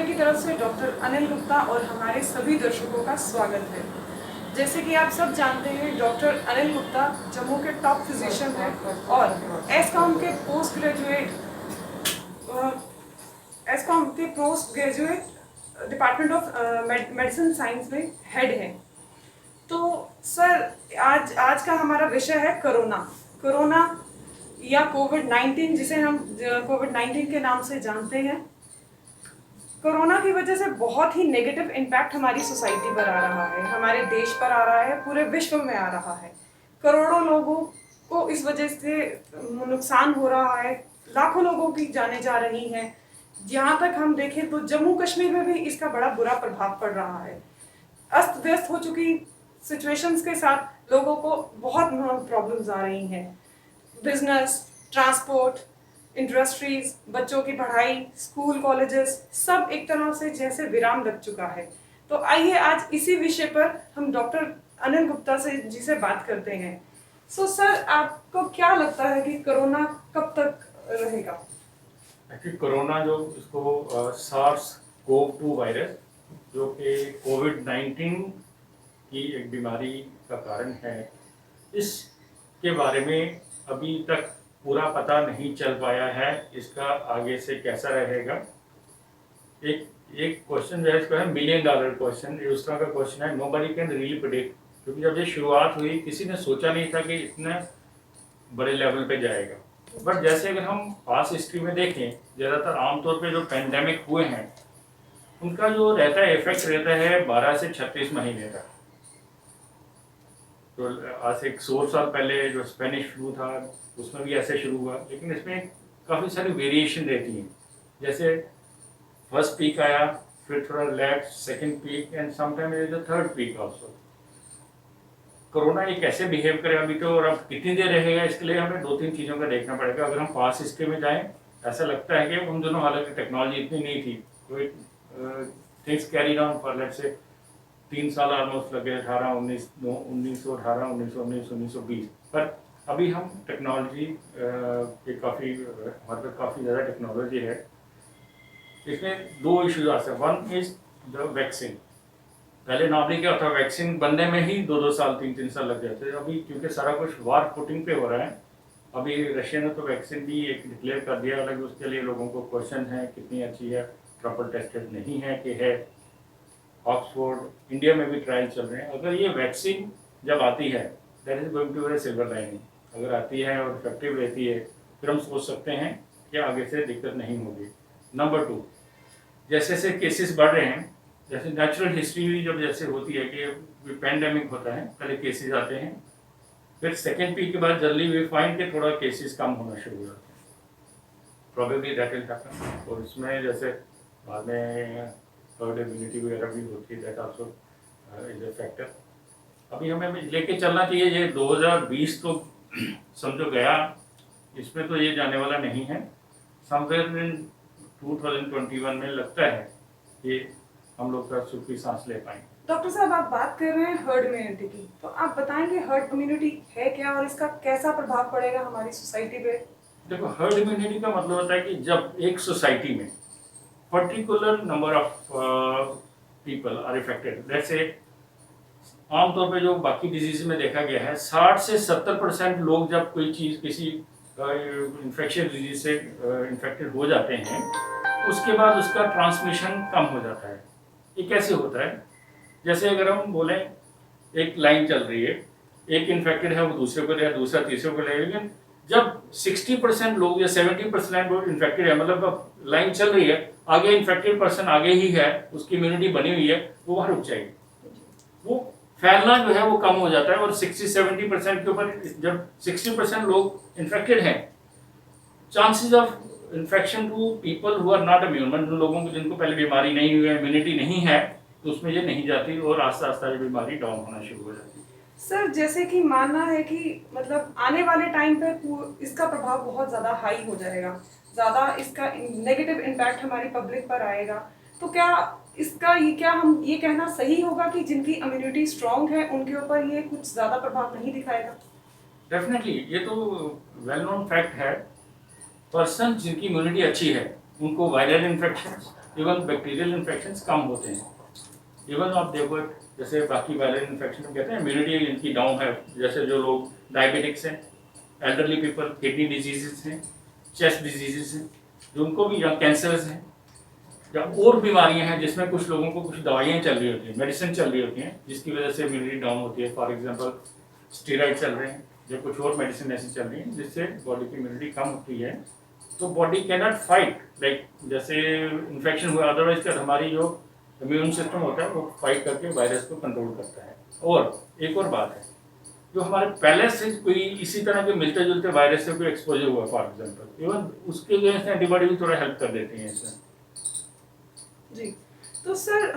Studio की तरफ से डॉक्टर अनिल गुप्ता और हमारे सभी दर्शकों का स्वागत है। जैसे कि आप सब जानते हैं, डॉक्टर अनिल गुप्ता जम्मू के टॉप फिजिशियन हैं और एसकॉम के post graduate department of medicine science में हेड हैं। तो सर, आज का हमारा विषय है कोरोना या कोविड-19, जिसे हम कोविड-19 के नाम से जानते हैं। कोरोना की वजह से बहुत ही नेगेटिव इम्पैक्ट हमारी सोसाइटी पर आ रहा है, हमारे देश पर आ रहा है, पूरे विश्व में आ रहा है। करोड़ों लोगों को इस वजह से नुकसान हो रहा है, लाखों लोगों की जानें जा रही हैं। जहाँ तक हम देखें तो जम्मू कश्मीर में भी इसका बड़ा बुरा प्रभाव पड़ रहा है। अस्त व्यस्त हो चुकी सिचुएशंस के साथ लोगों को बहुत प्रॉब्लम्स आ रही हैं। बिजनेस, ट्रांसपोर्ट, इंडस्ट्रीज, बच्चों की पढ़ाई, स्कूल, कॉलेजेस, सब एक तरह से जैसे विराम लग चुका है। तो आइए आज इसी विषय पर हम डॉक्टर अनिल गुप्ता जी से बात करते हैं। सर, आपको क्या लगता है कि कोरोना कब तक रहेगा? एक्चुअली कोरोना जो इसको सार्स कोव 2 वायरस जो कि कोविड-19 की एक बीमारी का कारण है, इसके बारे में अभी तक पूरा पता नहीं चल पाया है इसका आगे से कैसा रहेगा। एक क्वेश्चन जो है इसका है मिलियन डॉलर क्वेश्चन, उस तरह का क्वेश्चन है, नोबडी कैन रियली प्रेडिक्ट, क्योंकि जब ये शुरुआत हुई किसी ने सोचा नहीं था कि इतने बड़े लेवल पे जाएगा। बट जैसे अगर हम पास्ट हिस्ट्री में देखें, ज़्यादातर आमतौर पे जो पेंडेमिक हुए हैं उनका जो रहता है इफेक्ट रहता है 12 से 36 महीने का। तो आज से 100 साल पहले जो स्पेनिश फ्लू था उसमें भी ऐसे शुरू हुआ, लेकिन इसमें काफ़ी सारी वेरिएशन रहती हैं। जैसे फर्स्ट पीक आया, फिर थोड़ा left, second peak and sometime is the third peak also. Corona ये कैसे बिहेव करे अभी तो, और अब कितनी देर रहेगा, इसके लिए हमें 2-3 चीज़ों का देखना पड़ेगा। अगर हम पास्ट हिस्ट्री में जाएं, ऐसा लगता है कि उन दोनों, हालांकि टेक्नोलॉजी इतनी नहीं थी, कोई things carry on for let's say 3 साल ऑलमोस्ट लगे, 1918, 1919, 1920। पर अभी हम टेक्नोलॉजी के काफ़ी, हमारे पास काफ़ी ज़्यादा टेक्नोलॉजी है। इसमें 2 इश्यूज आते हैं। One is the vaccine. पहले नॉर्मली क्या होता है, वैक्सीन बनने में ही 2-2 साल, 3-3 साल लग जाते हैं। अभी क्योंकि सारा कुछ वार फुटिंग पे हो रहा है, अभी रशिया ने तो वैक्सीन भी एक डिक्लेयर कर दिया, हालांकि उसके लिए लोगों को क्वेश्चन है कितनी अच्छी है, प्रॉपर टेस्टेड नहीं है कि है। ऑक्सफोर्ड, इंडिया में भी ट्रायल चल रहे हैं। अगर ये वैक्सीन जब आती है, that is going to be silver lining. अगर आती है और इफेक्टिव रहती है, फिर हम सोच सकते हैं कि आगे से दिक्कत नहीं होगी। नंबर 2, जैसे जैसे केसेस बढ़ रहे हैं, जैसे नेचुरल हिस्ट्री जब जैसे होती है कि पेंडेमिक होता है, पहले केसेस आते हैं, फिर सेकेंड पीक के बाद जल्दी वी फाइंड के थोड़ा केसेस कम होना शुरू हो जाते हैं। Probably that will happen. और इसमें जैसे बाद में हर्ड इम्यूनिटी वगैरह भी होती है, that also is a factor. अभी हमें लेके चलना चाहिए। ये 2020 तो समझो गया, इसमें तो ये जाने वाला नहीं है। समवेयर इन 2021 में लगता है कि हम लोग का सुखी सांस ले पाएंगे। डॉक्टर साहब, आप बात कर रहे हैं हर्ड इम्यूनिटी की, तो आप बताएंगे हर्ड इम्यूनिटी है क्या और इसका कैसा प्रभाव पड़ेगा हमारी सोसाइटी पे? देखो, हर्ड इम्यूनिटी का मतलब होता है कि जब एक सोसाइटी में particular number of people are affected, जैसे आमतौर पे जो बाकी डिजीज में देखा गया है, 60 से 70% लोग जब कोई चीज़ किसी इन्फेक्शन डिजीज से इन्फेक्टेड हो जाते हैं, उसके बाद उसका ट्रांसमिशन कम हो जाता है। ये कैसे होता है? जैसे अगर हम बोलें एक लाइन चल रही है, एक इन्फेक्टेड है, वो दूसरे को ले, दूसरा तीसरे को ले, लेकिन जब 60% लोग या 70% लोग इन्फेक्टेड है, मतलब अब लाइन चल रही है, आगे इन्फेक्टेड पर्सन आगे ही है, उसकी इम्यूनिटी बनी हुई है, वो वहाँ रुक जाएगी, वो फैलना जो है वो कम हो जाता है। और 60-70% के ऊपर जब 60% लोग इन्फेक्टेड हैं, chances of infection to people who are not immune, मतलब लोगों को जिनको पहले बीमारी नहीं हुई है, इम्यूनिटी नहीं है, तो उसमें ये नहीं जाती और आस्ता आस्ता ये बीमारी डाउन होना शुरू हो जाती है। सर, जैसे कि मानना है कि मतलब आने वाले टाइम पे इसका प्रभाव बहुत ज़्यादा हाई हो जाएगा, ज़्यादा इसका नेगेटिव इम्पैक्ट हमारी पब्लिक पर आएगा, तो क्या हम ये कहना सही होगा कि जिनकी इम्यूनिटी स्ट्रांग है उनके ऊपर ये कुछ ज़्यादा प्रभाव नहीं दिखाएगा? डेफिनेटली, ये तो वेल नोन फैक्ट है। पर्सन जिनकी इम्यूनिटी अच्छी है उनको viral infection even bacterial infections कम होते हैं। इवन आप देखो जैसे बाकी वायरल इन्फेक्शन हम कहते हैं इम्यूनिटी इनकी डाउन है, जैसे जो लोग डायबिटिक्स हैं, एल्डरली पीपल, किडनी डिजीजेस हैं, चेस्ट डिजीजेस हैं, जो उनको भी, या कैंसर्स हैं, या और बीमारियां हैं जिसमें कुछ लोगों को कुछ दवाइयाँ चल रही होती हैं, मेडिसिन चल रही होती हैं, जिसकी वजह से इम्यूनिटी डाउन होती है। फॉर एग्जांपल स्टेरॉइड चल रहे हैं, या कुछ और मेडिसिन ऐसी चल रही हैं जिससे बॉडी की इम्यूनिटी कम होती है, तो body can not fight, like जैसे इन्फेक्शन हुआ, अदरवाइज क्या हमारी जो इम्यून सिस्टम होता है वो फाइट करके वायरस को कंट्रोल करता है। और एक और बात है, जो हमारे पहले से कोई इसी तरह के मिलते जुलते वायरस से कोई एक्सपोजर हुआ फॉर एग्जांपल, इवन उसके अगेंस्ट एंटीबॉडी भी थोड़ा हेल्प कर देती हैं इसमें। जी, तो सर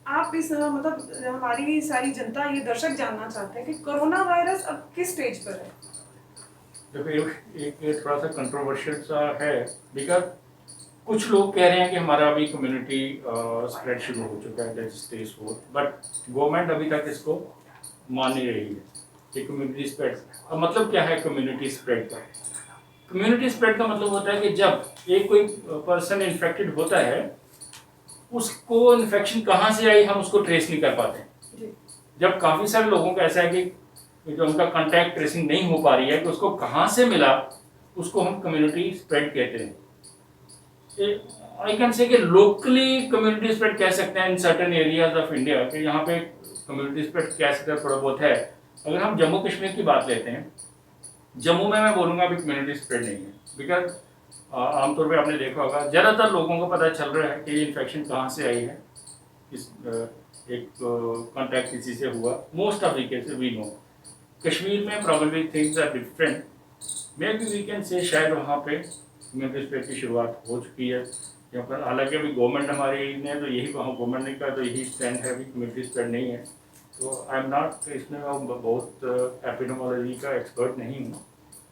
आप इस मतलब हमारी सारी जनता, ये दर्शक जानना चाहते हैं कि कोरोना वायरस अब किस स्टेज पर है? देखो एक थोड़ा सा कंट्रोवर्शियल सा है, बिकॉज कुछ लोग कह रहे हैं कि हमारा अभी कम्युनिटी स्प्रेड शुरू हो चुका है, दैट स्टेज 4, बट गवर्नमेंट अभी तक इसको मान नहीं रही है कि कम्युनिटी स्प्रेड। अब मतलब क्या है कम्युनिटी स्प्रेड का? कम्युनिटी स्प्रेड का मतलब होता है कि जब एक कोई पर्सन इन्फेक्टेड होता है, उसको इन्फेक्शन कहाँ से आई हम उसको ट्रेस नहीं कर पाते। जब काफ़ी सारे लोगों का ऐसा है कि जो उनका कॉन्टैक्ट ट्रेसिंग नहीं हो पा रही है कि उसको कहाँ से मिला, उसको हम कम्युनिटी स्प्रेड कहते हैं। आई कैन से कि लोकली कम्युनिटी स्प्रेड कह सकते हैं in certain areas of India, कि यहाँ पे कम्युनिटी स्प्रेड कह सकते हैं थोड़ा बहुत है। अगर हम जम्मू कश्मीर की बात लेते हैं, जम्मू में मैं बोलूँगा अभी कम्युनिटी स्प्रेड नहीं है, बिकॉज आमतौर पे आपने देखा होगा ज़्यादातर लोगों को पता चल रहा है कि ये इन्फेक्शन कहाँ से आई है, इस एक कॉन्टैक्ट किसी से हुआ। Most of the cases we know. Kashmir में probably things are different, maybe we can say शायद वहाँ पे कम्युनिटी स्प्रेड की शुरुआत हो चुकी है, यहाँ पर। हालांकि अभी गवर्नमेंट हमारी ने तो यही कहा, गवर्नमेंट ने कहा तो यही स्टैंड है, अभी कम्युनिटी स्प्रेड नहीं है। तो आई एम नॉट इसमें बहुत एपिडेमोलॉजी का एक्सपर्ट नहीं हूँ,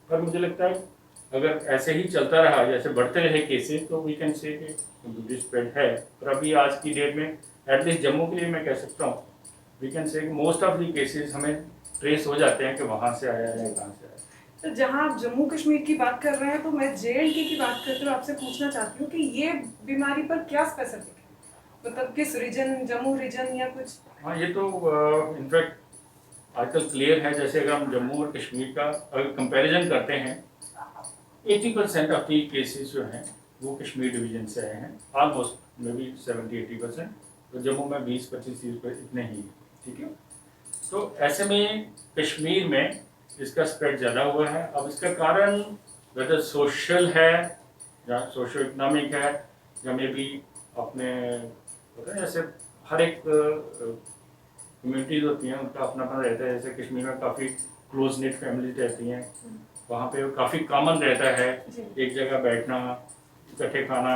पर मुझे लगता है अगर ऐसे ही चलता रहा, जैसे बढ़ते रहे केसेस, तो वी कैन से कि कम्युनिटी स्प्रेड है। पर अभी आज की डेट में एटलीस्ट जम्मू के लिए मैं कह सकता हूँ, we can say most of the cases हमें ट्रेस हो जाते हैं कि वहाँ से आया है, कहाँ से आया। तो जहाँ आप जम्मू कश्मीर की बात कर रहे हैं, तो मैं JNK की बात करते हुए आपसे पूछना चाहती हूँ कि ये बीमारी पर क्या स्पेसिफिक है, मतलब किस रीजन, जम्मू रीजन या कुछ? हाँ, ये तो इनफैक्ट आजकल क्लियर है। जैसे अगर हम जम्मू और कश्मीर का अगर कंपैरिजन करते हैं, 80% ऑफ द केसेस जो हैं वो कश्मीर डिवीजन से आए हैं, ऑलमोस्ट मे बी 70-80%। तो जम्मू में 20-25 इतने ही हैं, ठीक है। तो ऐसे में कश्मीर में इसका स्प्रेड ज़्यादा हुआ है। अब इसका कारण वेदर सोशल है या सोशो इकोनॉमिक है, या मे बी अपने होता है जैसे हर एक कम्युनिटीज होती हैं उनका अपनापन रहता है। जैसे कश्मीर में काफ़ी क्लोज नेट फैमिलीज रहती हैं, वहाँ पे काफ़ी कॉमन रहता है एक जगह बैठना, इकट्ठे खाना,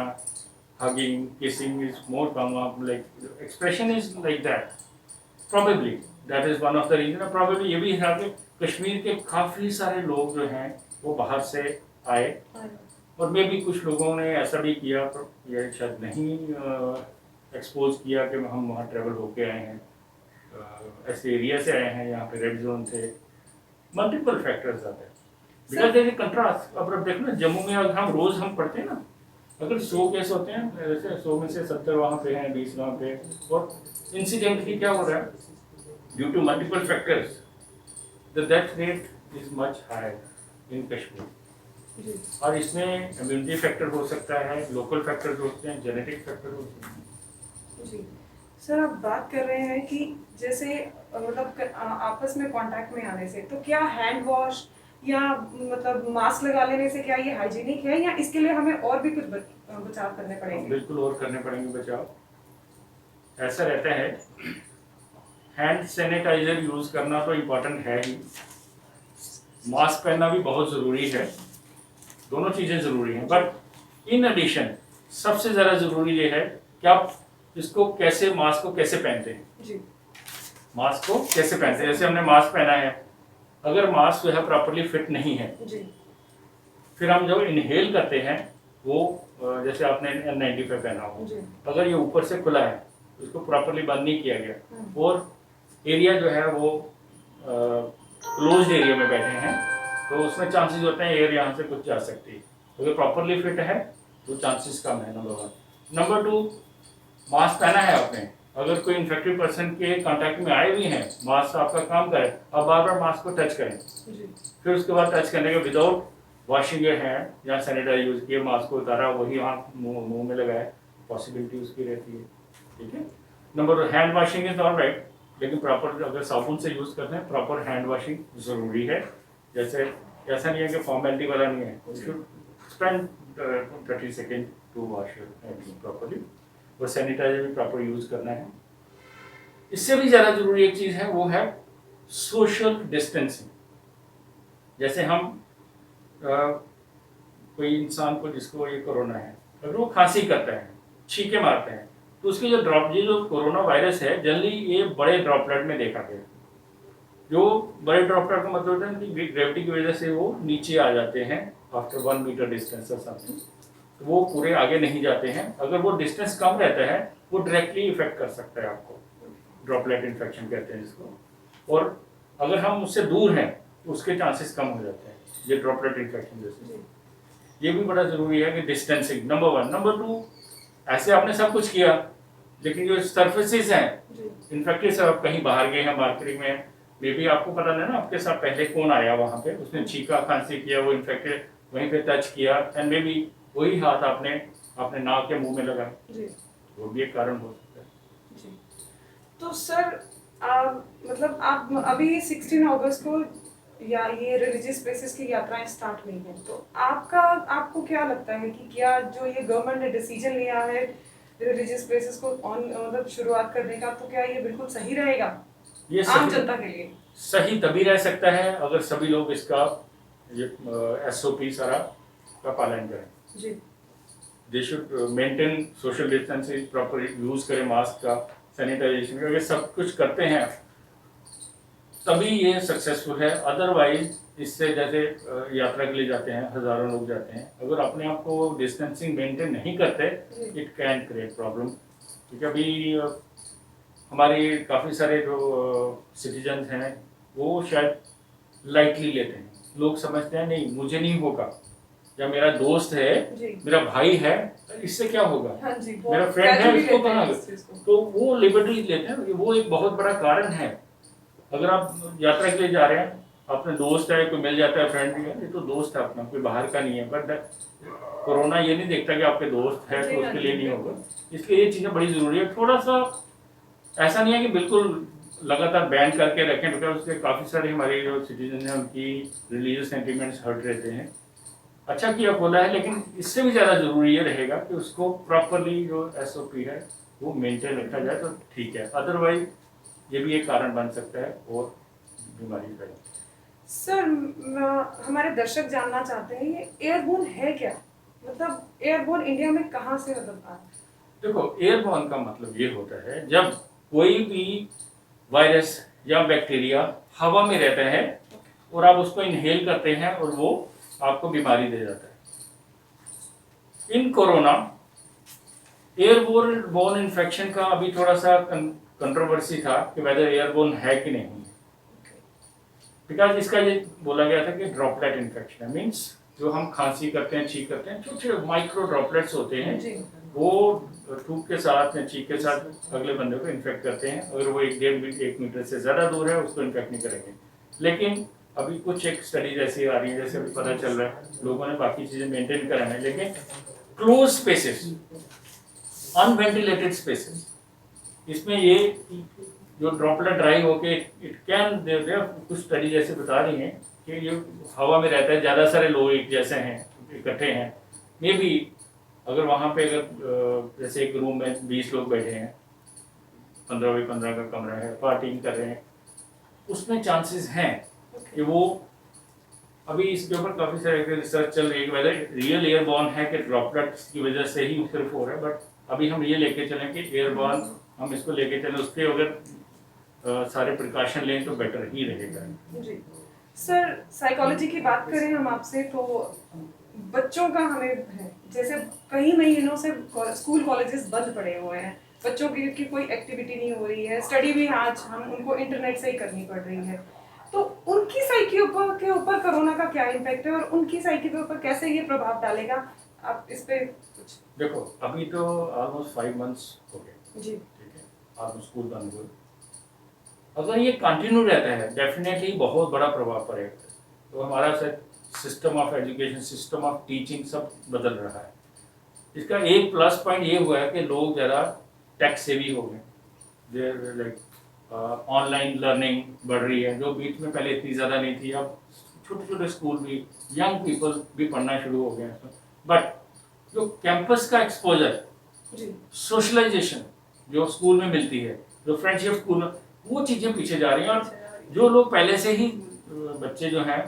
hugging, kissing is more common, like expression is like that. Probably that is one of the reason. Probably ये भी है कि कश्मीर के काफ़ी सारे लोग जो हैं वो बाहर से आए, और मे भी कुछ लोगों ने ऐसा भी किया, ये शायद नहीं एक्सपोज किया कि हम वहाँ ट्रैवल होके आए हैं, ऐसे एरिया से आए हैं, यहाँ पे रेड जोन थे। मल्टीपल फैक्टर्स आते हैं बिकॉज देयर इज कंट्रास्ट। अब देखो ना, जम्मू में अगर हम रोज़ हम पढ़ते हैं ना, अगर 100 केस होते हैं, जैसे 100 में से 70 वहाँ पे हैं, 20 वहाँ पे, और इंसिडेंटली क्या हो रहा है, due to multiple factors the death rate is much higher in Kashmir. और इसमें इम्यूनिटी फैक्टर हो सकता है, लोकल फैक्टर्स होते हैं, जेनेटिक फैक्टर होते हैं। जी सर, आप बात कर रहे हैं कि जैसे मतलब आपस में कांटेक्ट में आने से, तो क्या हैंड वॉश या मतलब मास्क लगा लेने से क्या ये हाइजीनिक है, या इसके लिए हमें और भी कुछ बचाव करने पड़ेंगे? बिल्कुल और करने पड़ेंगे बचाव। ऐसा रहता है, हैंड सैनिटाइजर यूज़ करना तो इम्पोर्टेंट है ही, मास्क पहनना भी बहुत ज़रूरी है, दोनों चीज़ें ज़रूरी हैं। बट इन एडिशन सबसे ज़्यादा ज़रूरी ये है कि आप इसको कैसे, मास्क को कैसे पहनते हैं। जी, मास्क को कैसे पहनते हैं, जैसे हमने मास्क पहना है, अगर मास्क जो है प्रॉपरली फिट नहीं है, जी, फिर हम जो इनहेल करते हैं वो, जैसे आपने N95 पहना हो, अगर ये ऊपर से खुला है, उसको प्रॉपरली बंद नहीं किया गया, और एरिया जो है वो क्लोज्ड एरिया में बैठे हैं, तो उसमें चांसेस होते हैं एयर यहाँ से कुछ जा सकती है। अगर प्रॉपरली फिट है तो चांसेस कम है, नंबर 1। नंबर 2, मास्क पहना है आपने, अगर कोई इन्फेक्टेड पर्सन के कांटेक्ट में आए भी हैं, मास्क आपका काम करे, आप बार बार मास्क को टच करें। फिर उसके बाद टच करने के विदाउट वॉशिंग योर हैंड या सैनिटाइजर यूज किए, मास्क को उतारा, वही आँख मुंह में लगाए, पॉसिबिलिटी उसकी रहती है। ठीक है। Number 2, hand washing is all right, लेकिन प्रॉपर अगर साबुन से यूज करते हैं, प्रॉपर हैंड वॉशिंग जरूरी है। जैसे ऐसा नहीं है कि फॉर्मेलिटी वाला नहीं है, you should spend 30 second to wash your hands properly, और सैनिटाइजर भी प्रॉपर यूज करना है। इससे भी ज़्यादा जरूरी एक चीज़ है, वो है सोशल डिस्टेंसिंग। जैसे हम कोई इंसान को जिसको ये कोरोना है, अगर वो खांसी करता है, छींके मारते हैं, तो उसकी ये जो कोरोना वायरस है, जनरली ये बड़े ड्रॉपलेट में देखा गया। जो बड़े ड्रॉपलेट का मतलब होता है कि ग्रेविटी की वजह से वो नीचे आ जाते हैं आफ्टर 1 मीटर डिस्टेंस और समथिंग, तो वो पूरे आगे नहीं जाते हैं। अगर वो डिस्टेंस कम रहता है, वो डायरेक्टली इफेक्ट कर सकता है आपको, ड्रॉपलेट इन्फेक्शन कहते हैं इसको। और अगर हम उससे दूर हैं तो उसके चांसेस कम हो जाते हैं, ये ड्रॉपलेट इन्फेक्शन जैसे। ये भी बड़ा जरूरी है कि डिस्टेंसिंग नंबर 1। नंबर 2, ऐसे आपने सब कुछ किया, लेकिन जो सर्फेसिस हैं इन्फेक्टेड, से आप कहीं बाहर गए हैं मार्केटिंग में, मे बी आपको पता नहीं ना आपके साथ पहले कौन आया वहाँ पे, उसने छींका खांसी किया, वो इन्फेक्टेड वहीं पे टच किया, एंड मे बी वही हाथ आपने अपने नाक या मुंह में लगा, वो भी एक कारण हो सकता है। जी। तो सर मतलब आप अभी 16 अगस्त को या ये रिलीजियस प्लेसेस की यात्राएं स्टार्ट हुई हैं, तो आपको क्या लगता है कि क्या जो ये गवर्नमेंट ने डिसीजन लिया है रिलीजियस प्लेसेस को मतलब शुरुआत करने का, तो क्या ये बिल्कुल सही रहेगा ये आम जनता के लिए? सही तभी रह सकता है अगर सभी लोग इसका SOP सारा का पालन करें। जी। They should maintain social distancing, proper use करें मास्क का, सैनिटाइजेशन का, ये सब कुछ करते हैं तभी ये सक्सेसफुल है। अदरवाइज इससे जैसे यात्रा के लिए जाते हैं, हजारों लोग जाते हैं, अगर अपने आप को डिस्टेंसिंग मेंटेन नहीं करते, इट कैन क्रिएट प्रॉब्लम। क्योंकि अभी हमारे काफ़ी सारे जो सिटीजन हैं वो शायद लाइटली लेते हैं, लोग समझते हैं नहीं मुझे नहीं होगा, या मेरा दोस्त है, मेरा भाई है, इससे क्या होगा, हाँ जी, मेरा फ्रेंड है, उसको कहाँ, तो वो लिबर्टी लेते हैं। वो एक बहुत बड़ा कारण है। अगर आप यात्रा के लिए जा रहे हैं, अपने दोस्त है, कोई मिल जाता है, फ्रेंड भी है, ये तो दोस्त है अपना, कोई बाहर का नहीं है, बट कोरोना ये नहीं देखता कि आपके दोस्त है तो उसके लिए नहीं होगा। इसलिए ये चीज़ें बड़ी ज़रूरी है। थोड़ा सा ऐसा नहीं है कि बिल्कुल लगातार बैन करके रखें, बिकॉज उसके काफ़ी सारे हमारे जो सिटीजन हैं उनकी रिलीजियस सेंटिमेंट्स हर्ट रहते हैं। अच्छा किया खोला है, लेकिन इससे भी ज़्यादा ज़रूरी ये रहेगा कि उसको प्रॉपरली जो SOP है वो मेंटेन रखा जाए तो ठीक है, अदरवाइज ये भी एक कारण बन सकता है और बीमारी फैले। सर हमारे दर्शक जानना चाहते हैं ये एयरबोर्न है क्या, मतलब एयरबोर्न इंडिया में कहाँ से मतलब आता है? देखो, एयरबोर्न का मतलब ये होता है जब कोई भी वायरस या बैक्टीरिया हवा में रहता है और आप उसको इनहेल करते हैं और वो आपको बीमारी दे जाता है। इन कोरोना एयरबोर्न इन्फेक्शन का अभी थोड़ा सा कंट्रोवर्सी था कि वेदर एयरबोर्न है कि नहीं, बिकॉज इसका ये बोला गया था कि ड्रॉपलेट इन्फेक्शन है, मीन्स जो हम खांसी करते हैं, छींक करते हैं, छोटे छोटे माइक्रो ड्रॉपलेट्स होते हैं, वो थूक के साथ या छींक के साथ अगले बंदे को इन्फेक्ट करते हैं। अगर वो 1 मीटर से ज़्यादा दूर है उसको इन्फेक्ट नहीं करेंगे। लेकिन अभी कुछ एक स्टडीज ऐसी आ रही है, जैसे अभी पता चल रहा है लोगों ने बाकी चीज़ें मेंटेन करा है, लेकिन क्लोज स्पेसेस, अनवेंटिलेटेड स्पेसेस, इसमें ये जो ड्रॉपलेट ड्राई होके इट कैन कुछ स्टडी ऐसे बता रही हैं कि ये हवा में रहता है, ज़्यादा सारे लोग एक जैसे हैं, इकट्ठे हैं, मे बी अगर वहाँ पे अगर जैसे एक रूम में 20 लोग बैठे हैं, 15 बाई 15 का कमरा है, पार्टिंग कर रहे हैं, उसमें चांसेस हैं कि वो, अभी इसके ऊपर काफ़ी सारे रिसर्च चल रही है वेदर रियल एयरबॉर्न है कि ड्रॉपलेट्स की वजह से ही सिर्फ हो रहा है। बट अभी हम ये लेके चलें कि एयरबॉर्न, हम इसको लेके चलें, उसके अगर सारे प्रिकॉशन लें तो बेटर ही रहेगा। जी सर, साइकोलॉजी की बात करें हम आपसे, तो बच्चों का हमें है, जैसे कई महीनों से स्कूल कॉलेजेस बंद पड़े हुए हैं, बच्चों की कोई एक्टिविटी नहीं हो रही है, स्टडी भी आज हम उनको इंटरनेट से ही करनी पड़ रही है, तो उनकी साइकी के ऊपर कोरोना का क्या इम्पैक्ट है और उनकी साइकी के ऊपर कैसे ये प्रभाव डालेगा? आप इस पे कुछ? देखो अभी तो ऑलमोस्ट 5 मंथ्स हो गए, जी ठीक है, ऑलमोस्ट स्कूल बंद हुए। अगर ये कंटिन्यू रहता है डेफिनेटली बहुत बड़ा प्रभाव पड़ेगा। तो हमारा system of education, system of teaching सब बदल रहा है। इसका एक प्लस पॉइंट ये हुआ है कि लोग ज़रा टेक सेवी हो गए, देर लाइक ऑनलाइन लर्निंग बढ़ रही है, जो बीच में पहले इतनी ज़्यादा नहीं थी। अब छोटे छोटे स्कूल भी, यंग पीपल भी पढ़ना शुरू हो गए हैं। बट जो कैंपस का एक्सपोजर, जी सोशलाइजेशन जो स्कूल में मिलती है, जो फ्रेंडशिप स्कूल में, वो चीज़ें पीछे जा रही हैं। और जो लोग पहले से ही बच्चे जो हैं,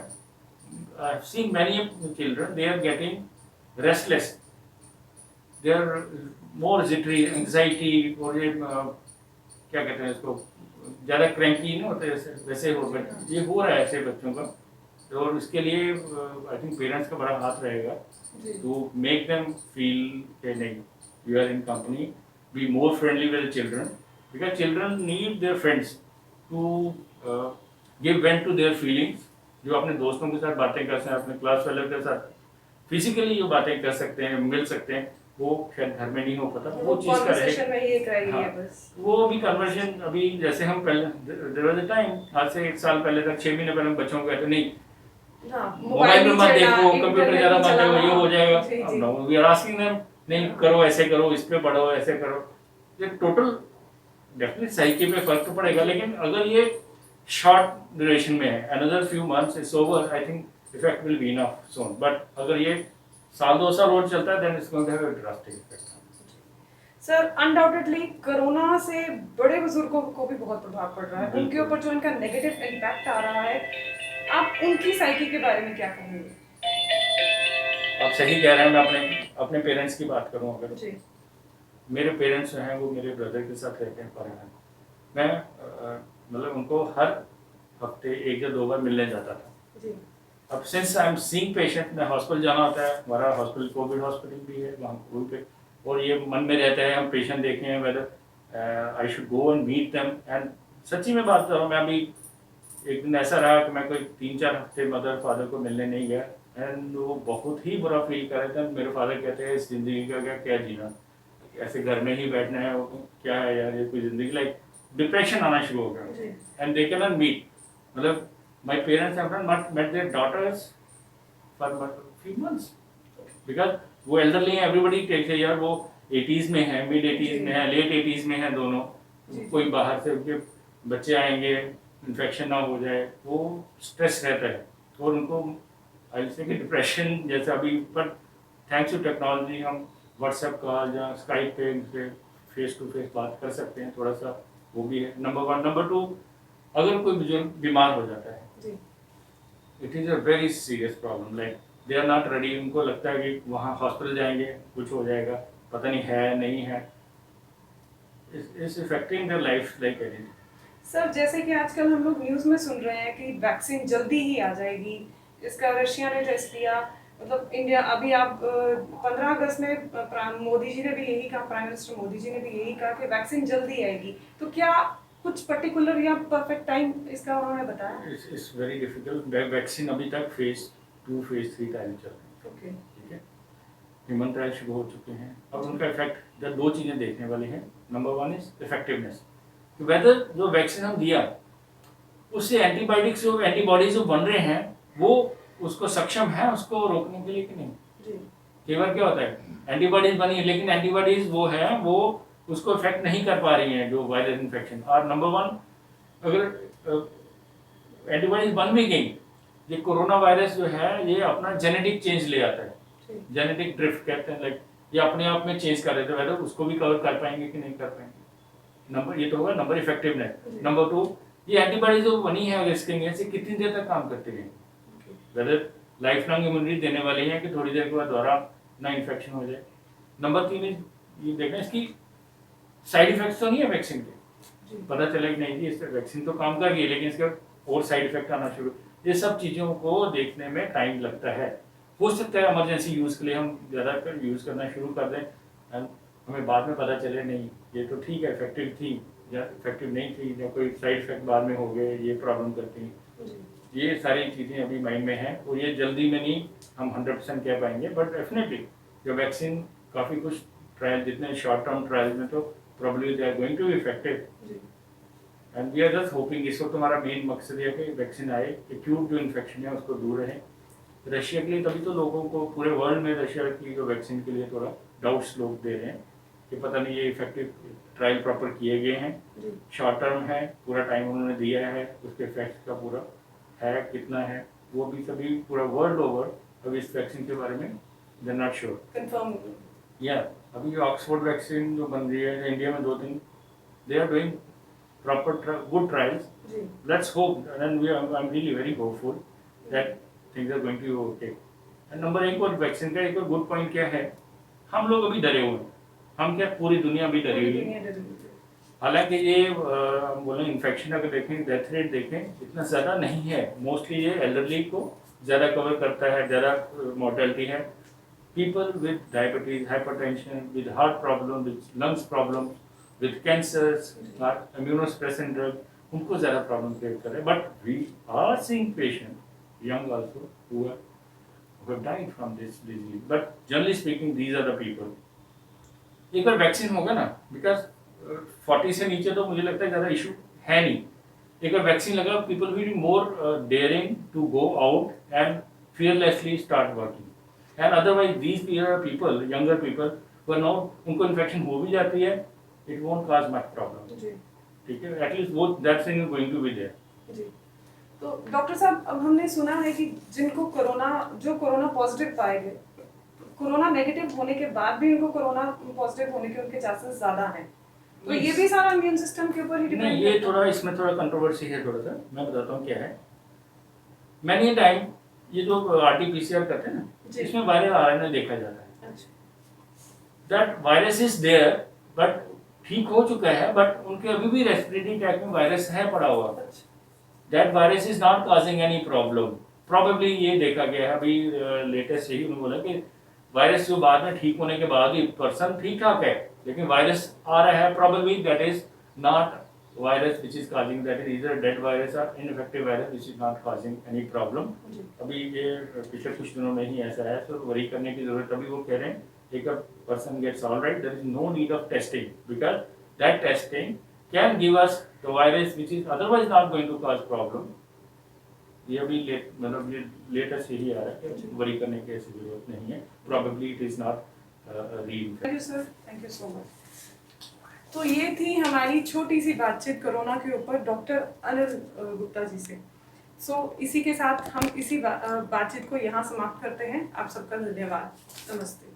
see many children they are getting restless, they are more jittery, anxiety, और ये क्या कहते हैं इसको, ज़्यादा क्रैंकी नहीं होते वैसे हो गए। ये हो रहा है ऐसे बच्चों का। और इसके लिए आई थिंक पेरेंट्स का बड़ा हाथ रहेगा टू मेक देम फील कि नहीं, you are in company, be more friendly with the children, because children need their friends to give vent to their feelings। जो अपने दोस्तों के साथ बातें कर सकते हैं, अपने क्लास वालों के साथ फिजिकली जो बातें कर सकते हैं, मिल सकते हैं, वो शायद घर में नहीं हो पाता। वो चीज़ का कॉन्वर्सेशन में ये रह गई हाँ, है बस। वो भी कन्वर्जन अभी जैसे हम पहले, देयर वाज अ टाइम, आज से 1 साल पहले तक, 6 महीने पहले हम बच्चों को कहते नहीं हाँ, मोबाइल में मत देखो, इंटरनेट कंप्यूटर ज़्यादा मत देखो, ये हो जाएगा। जी, अब जी। No we are asking them, नहीं करो, ऐसे करो, इस पे पढ़ो, ऐसे करो। ये टोटल डेफिनेट साइकी पे फर्क तो पड़ेगा, लेकिन अगर ये शॉर्ट ड्यूरेशन में है, another few months it's over, I think effect will be enough soon. But अगर ये साल 2 साल और चलता है, then it's going to have a drastic effect. Sir undoubtedly corona से बड़े बुजुर्गों को भी बहुत प्रभाव पड़ रहा है, उनके ऊपर जो इनका नेगेटिव इम्पैक्ट आ रहा है, आप उनकी साइकी के बारे में क्या कहेंगे? आप सही कह रहे हैं। मैं अपने पेरेंट्स की बात करूं, अगर जी मेरे पेरेंट्स जो हैं वो मेरे ब्रदर के साथ रहते हैं फॉरेन। मैं मतलब उनको हर हफ्ते 1 या 2 बार मिलने जाता था। जी अब since I am seeing patient, मैं हॉस्पिटल जाना होता है, हमारा हॉस्पिटल कोविड हॉस्पिटल भी है वहाँ कोविड पे, और ये मन में रहता है हम पेशेंट देखें हैं, whether I should go and meet them. And सच्ची में बात कर रहा हूँ, मैं अभी एक दिन ऐसा रहा कि मैं कोई 3-4 हफ्ते मदर फादर को मिलने नहीं गया, एंड वो बहुत ही बुरा फील कर रहे थे। मेरे फादर कहते हैं इस ज़िंदगी का क्या जीना, ऐसे घर में ही बैठना है, क्या है यार ये कोई ज़िंदगी, लाइक डिप्रेशन आना शुरू हो गया। And they can not meet, मतलब my parents have not met their daughters for few months, because वो एल्डरली हैं, एवरीबडी टेक्स है यार, वो 80s में है, मिड 80s में है, लेट 80s में है दोनों। कोई बाहर से उनके बच्चे आएंगे, इन्फेक्शन ना हो जाए, वो स्ट्रेस रहता है, और उनको आई से कि डिप्रेशन जैसे अभी। पर थैंक्स टू टेक्नोलॉजी हम व्हाट्सएप कॉल या स्काइप पे फेस टू फेस बात कर सकते हैं, थोड़ा सा वो भी है, नंबर 1। नंबर 2, अगर कोई बुजुर्ग बीमार हो जाता है, it is a very serious problem, like they are not ready. उनको लगता है कि वहाँ हॉस्पिटल जाएंगे कुछ हो जाएगा, पता नहीं है नहीं है, it's affecting their life like anything. Sir जैसे कि आजकल हम लोग न्यूज़ में सुन रहे हैं कि वैक्सीन जल्दी ही आ जाएगी, इसका रशिया ने टेस्ट किया, मतलब इंडिया अभी आप 15 अगस्त में मोदी जी ने भी यही कहा, प्राइम मिनिस्टर मोदी जी ने भी यही कहा कि वैक्सीन जल्दी आएगी, तो क्या कुछ पर्टिकुलर या परफेक्ट टाइम इसका उन्होंने बताया? It's very difficult. वैक्सीन अभी तक फेज 2 फेज 3 ट्रायल चल रहे हैं, ओके ठीक है, ह्यूमन ट्रायल शुरू हो चुके हैं। अब उनका इफेक्ट, जब 2 चीज़ें देखने वाली हैं, नंबर 1 इज इफेक्टिवनेस, वेदर जो वैक्सीन हम दिया उससे एंटीबायोटिक्स जो एंटीबॉडीज जो बन रहे हैं वो उसको सक्षम है उसको रोकने के लिए कि नहीं। कई बार क्या होता है, एंटीबॉडीज बनी है लेकिन एंटीबॉडीज वो है वो उसको इफेक्ट नहीं कर पा रही हैं जो वायरस इन्फेक्शन। और नंबर 1, अगर एंटीबॉडीज बन भी गई, ये कोरोना वायरस जो है ये अपना जेनेटिक चेंज ले आता है, जेनेटिक ड्रिफ्ट कहते हैं, लाइक ये अपने आप में चेंज कर देते हैं, वेदर उसको भी कवर कर पाएंगे कि नहीं कर पाएंगे। नंबर ये तो होगा नंबर इफेक्टिवनेस। नंबर 2, ये एंटीबॉडीज जो बनी है अगर इसके लिए से कितनी देर तक काम करते हैं, वेदर लाइफ लॉन्ग इम्यूनिटी देने वाली है कि थोड़ी देर के बाद दोबारा ना इन्फेक्शन हो जाए। नंबर 3 ये देखना इसकी साइड इफेक्ट्स तो नहीं है वैक्सीन के, पता चले कि नहीं जी इस वैक्सीन तो काम कर रही है लेकिन इसके और साइड इफेक्ट आना शुरू, ये सब चीज़ों को देखने में टाइम लगता है। हो सकता है इमरजेंसी यूज़ के लिए हम ज़्यादातर यूज़ करना शुरू कर दें एंड हमें बाद में पता चले नहीं ये तो ठीक है इफेक्टिव थी या इफेक्टिव नहीं थी या कोई साइड इफेक्ट बाद में हो गए, ये प्रॉब्लम करती हैं। ये सारी चीज़ें अभी माइंड में हैं और ये जल्दी में नहीं हम 100% कह पाएंगे, बट डेफिनेटली जो वैक्सीन काफ़ी कुछ ट्रायल जितने शॉर्ट टर्म ट्रायल में तो probably they are going to be effective and we are just hoping. इस वक्त हमारा मेन मकसद है कि वैक्सीन आए, एक्यूट जो इन्फेक्शन है उसको दूर रहे। रशिया के लिए तभी तो लोगों को पूरे वर्ल्ड में रशिया की जो वैक्सीन के लिए थोड़ा डाउट्स लोग दे रहे हैं कि पता नहीं ये इफेक्टिव ट्रायल प्रॉपर किए गए हैं, शॉर्ट टर्म है, पूरा टाइम उन्होंने दिया है, उसके इफेक्ट्स का पूरा है कितना है वो भी सभी पूरा वर्ल्ड ओवर अभी इस वैक्सीन के बारे में they are not sure confirm. या अभी ऑक्सफोर्ड वैक्सीन जो बन रही है इंडिया में 2-3 they are doing proper good trials. Let's hope and I am really very hopeful that things are going to be okay. And number एक और vaccine का एक और गुड पॉइंट क्या है, हम लोग अभी डरे हुए हैं, हम क्या पूरी दुनिया भी डरी हुई है। हालांकि ये बोले इन्फेक्शन अगर देखें, डेथ रेट देखें, इतना ज़्यादा नहीं है। मोस्टली ये एल्डरली को ज़्यादा कवर करता है, ज़्यादा मोर्टेलिटी है। People with diabetes, hypertension, with heart problem, with lungs problem, with cancers, immunosuppressant drug, उनको ज़्यादा प्रॉब्लम क्रिएट कर रहे हैं। But we are seeing patient young also who have died from this disease. But generally speaking, these are the people. एक बार vaccine होगा ना, because 40 से नीचे तो मुझे लगता है ज़्यादा इशू है नहीं। एक बार वैक्सीन लगा, people will be more daring to go out and fearlessly start working. And otherwise, these people, younger people, who are not, उनको इन्फेक्शन हो भी जाती है, it won't cause much problem. ठीक है, at least वो that thing is going to be there. तो doctor साहब, अब हमने सुना है कि जिनको कोरोना पॉजिटिव पाए गए, कोरोना नेगेटिव होने के बाद भी उनको कोरोना पॉजिटिव होने के उनके चांसेस ज्यादा हैं, तो ये भी सारा इम्यून सिस्टम के ऊपर ही डिपेंड है। ये थोड़ा इसमें थोड़ा कंट्रोवर्सी है, थोड़ा सा मैं बताता हूँ क्या है। मैनी टाइम ये जो RT-PCR करते हैं ना, इसमें वायरल RNA देखा जाता है। That virus is there, but ठीक हो चुका है, बट उनके अभी भी रेस्पिरेटरी ट्रैक्ट में वायरस है पड़ा हुआ। That virus is not causing any problem. Probably ये देखा गया है, अभी लेटेस्ट यही उन्होंने बोला कि वायरस जो बाद में ठीक होने के बाद ही पर्सन ठीक ठाक है, लेकिन वायरस आ रहा है, probably that is not virus which is causing, that is either dead virus or ineffective virus which is not causing any problem. अभी ये पिछले कुछ दिनों में ही ऐसा है, तो वरी करने की जरूरत। अभी वो कह रहे हैं एक person gets all right, there is no need of testing because that testing can give us the virus which is otherwise not going to cause problem. ये अभी लेटेस्ट यही आ रहा है कि वरी करने की ऐसी जरूरत नहीं है, probably it is not real. Thank you sir, thank you so much. तो ये थी हमारी छोटी सी बातचीत कोरोना के ऊपर डॉक्टर अनिल गुप्ता जी से। इसी के साथ हम इसी बातचीत को यहाँ समाप्त करते हैं। आप सबका धन्यवाद। नमस्ते।